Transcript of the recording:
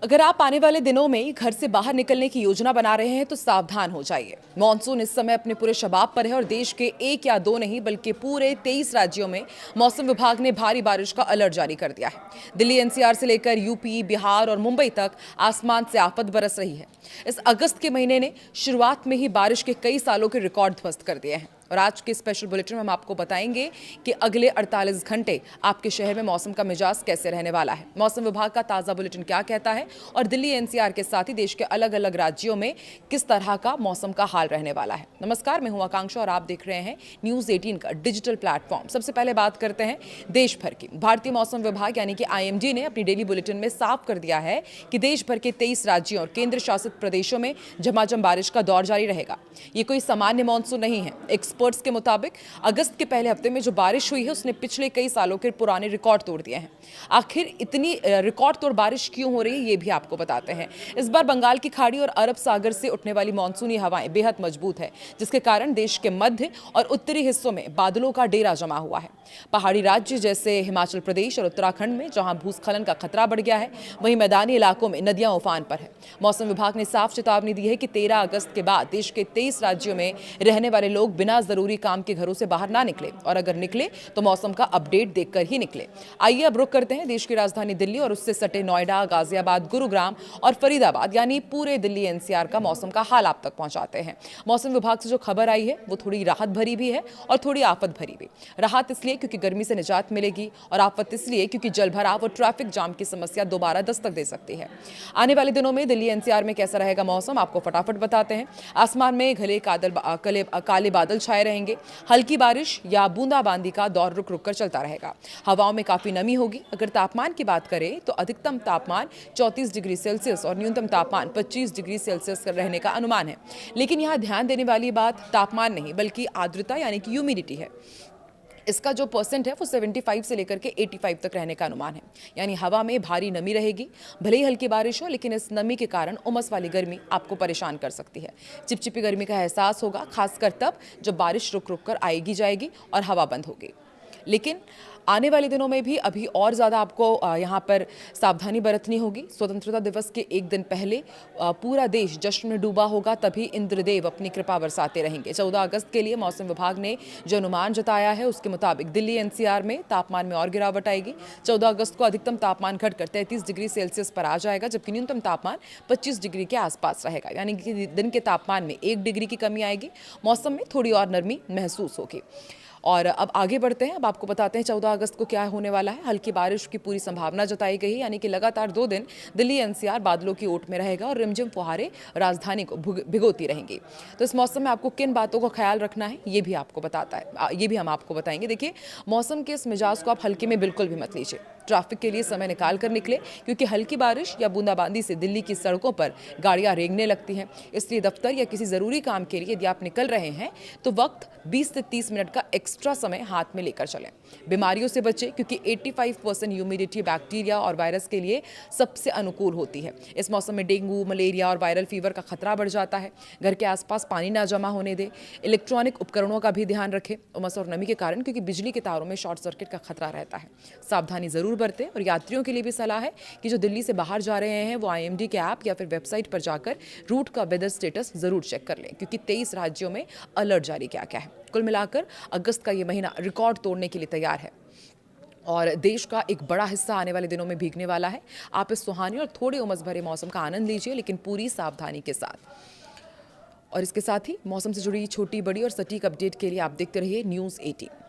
अगर आप आने वाले दिनों में घर से बाहर निकलने की योजना बना रहे हैं तो सावधान हो जाइए। मॉनसून इस समय अपने पूरे शबाब पर है और देश के एक या दो नहीं बल्कि पूरे 23 राज्यों में मौसम विभाग ने भारी बारिश का अलर्ट जारी कर दिया है। दिल्ली एनसीआर से लेकर यूपी, बिहार और मुंबई तक आसमान से आफत बरस रही है। इस अगस्त के महीने ने शुरुआत में ही बारिश के कई सालों के रिकॉर्ड ध्वस्त कर दिए हैं। और आज के स्पेशल बुलेटिन में हम आपको बताएंगे कि अगले 48 घंटे आपके शहर में मौसम का मिजाज कैसे रहने वाला है, मौसम विभाग का ताजा बुलेटिन क्या कहता है और दिल्ली एनसीआर के साथ ही देश के अलग अलग राज्यों में किस तरह का मौसम का हाल रहने वाला है। नमस्कार, मैं हूं आकांक्षा और आप देख रहे हैं न्यूज 18 का डिजिटल प्लेटफॉर्म। सबसे पहले बात करते हैं देश भर की। भारतीय मौसम विभाग यानी कि आईएमडी ने अपनी डेली बुलेटिन में साफ कर दिया है कि देश भर के 23 राज्यों और केंद्र शासित प्रदेशों में झमाझम बारिश का दौर जारी रहेगा। ये कोई सामान्य मानसून नहीं है। एक्सपर्ट्स के मुताबिक अगस्त के पहले हफ्ते में जो बारिश हुई है उसने पिछले कई सालों के पुराने रिकॉर्ड तोड़ दिए हैं। आखिर इतनी रिकॉर्ड तोड़ बारिश क्यों हो रही है ये भी आपको बताते हैं। इस बार बंगाल की खाड़ी और अरब सागर से उठने वाली मानसूनी हवाएं बेहद मजबूत है, जिसके कारण देश के मध्य और उत्तरी हिस्सों में बादलों का डेरा जमा हुआ है। पहाड़ी राज्य जैसे हिमाचल प्रदेश और उत्तराखंड में जहां भूस्खलन का खतरा बढ़ गया है, वहीं मैदानी इलाकों में नदियां उफान पर है। मौसम विभाग ने साफ चेतावनी दी है कि 13 अगस्त के बाद देश के 23 राज्यों में रहने वाले लोग बिना जरूरी काम के घरों से बाहर ना निकले और अगर निकले तो मौसम का अपडेट देखकर ही निकले। आइए अब रुक करते हैं देश की राजधानी दिल्ली और उससे सटे नोएडा, गाजियाबाद, गुरुग्राम और फरीदाबाद यानी पूरे दिल्ली एनसीआर का मौसम का हाल आप तक पहुंचाते हैं। मौसम विभाग से जो खबर आई है वो थोड़ी राहत भरी भी है और थोड़ी आफत भरी भी। राहत इसलिए क्योंकि गर्मी से निजात मिलेगी और आफत इसलिए क्योंकि जलभराव और ट्रैफिक जाम की समस्या दोबारा दस्तक दे सकती है। आने वाले दिनों में दिल्ली एनसीआर में कैसा रहेगा मौसम आपको फटाफट बताते हैं। आसमान में घने काले बादल छाए रहेंगे। हल्की बारिश या बूंदाबांदी का दौर रुक रुक कर चलता रहेगा। हवाओं में काफी नमी होगी। अगर तापमान की बात करें तो अधिकतम तापमान 34 डिग्री सेल्सियस और न्यूनतम तापमान 25 डिग्री सेल्सियस रहने का अनुमान है। लेकिन यहाँ ध्यान देने वाली बात तापमान नहीं बल्कि आर्द्रता यानी कि ह्यूमिडिटी है। इसका जो परसेंट है वो 75 से लेकर के 85 तक रहने का अनुमान है। यानी हवा में भारी नमी रहेगी। भले ही हल्की बारिश हो लेकिन इस नमी के कारण उमस वाली गर्मी आपको परेशान कर सकती है। चिपचिपी गर्मी का एहसास होगा, खासकर तब जब बारिश रुक रुक कर आएगी जाएगी और हवा बंद होगी। लेकिन आने वाले दिनों में भी अभी और ज़्यादा आपको यहाँ पर सावधानी बरतनी होगी। स्वतंत्रता दिवस के एक दिन पहले पूरा देश जश्न में डूबा होगा, तभी इंद्रदेव अपनी कृपा बरसाते रहेंगे। 14 अगस्त के लिए मौसम विभाग ने जो अनुमान जताया है उसके मुताबिक दिल्ली एनसीआर में तापमान में और गिरावट आएगी। 14 अगस्त को अधिकतम तापमान घटकर 33 डिग्री सेल्सियस पर आ जाएगा, जबकि न्यूनतम तापमान 25 डिग्री के आसपास रहेगा। यानी कि दिन के तापमान में 1 डिग्री की कमी आएगी। मौसम में थोड़ी और नरमी महसूस होगी। और अब आगे बढ़ते हैं। अब आपको बताते हैं 14 अगस्त को क्या होने वाला है। हल्की बारिश की पूरी संभावना जताई गई है, यानी कि लगातार 2 दिन दिल्ली एनसीआर बादलों की ओट में रहेगा और रिमझिम फुहारें राजधानी को भिगोती रहेंगी। तो इस मौसम में आपको किन बातों का ख्याल रखना है ये भी आपको बताता है, ये भी हम आपको बताएंगे। देखिए, मौसम के इस मिजाज को आप हल्के में बिल्कुल भी मत लीजिए। ट्रैफिक के लिए समय निकाल कर निकले, क्योंकि हल्की बारिश या बूंदाबांदी से दिल्ली की सड़कों पर गाड़ियां रेंगने लगती हैं। इसलिए दफ्तर या किसी ज़रूरी काम के लिए यदि आप निकल रहे हैं तो वक्त 20 से 30 मिनट का एक्स्ट्रा समय हाथ में लेकर चलें। बीमारियों से बचें, क्योंकि 85% ह्यूमिडिटी बैक्टीरिया और वायरस के लिए सबसे अनुकूल होती है। इस मौसम में डेंगू, मलेरिया और वायरल फीवर का खतरा बढ़ जाता है। घर के आसपास पानी ना जमा होने दें। इलेक्ट्रॉनिक उपकरणों का भी ध्यान रखें उमस और नमी के कारण, क्योंकि बिजली के तारों में शॉर्ट सर्किट का खतरा रहता है। सावधानी जरूर बरतें। और यात्रियों के लिए भी सलाह है कि जो दिल्ली से बाहर जा रहे हैं वो आईएमडी के ऐप या फिर वेबसाइट पर जाकर रूट का वेदर स्टेटस जरूर चेक कर लें, क्योंकि 23 राज्यों में अलर्ट जारी किया गया है। कुल मिलाकर अगस्त का ये महीना रिकॉर्ड तोड़ने के लिए तैयार है और देश का एक बड़ा हिस्सा आने वाले दिनों में भीगने वाला है। आप इस सुहाने और थोड़े उमस भरे मौसम का आनंद लीजिए, लेकिन पूरी सावधानी के साथ। और इसके साथ ही मौसम से जुड़ी छोटी बड़ी और सटीक अपडेट के लिए आप देखते रहिए न्यूज़ 18।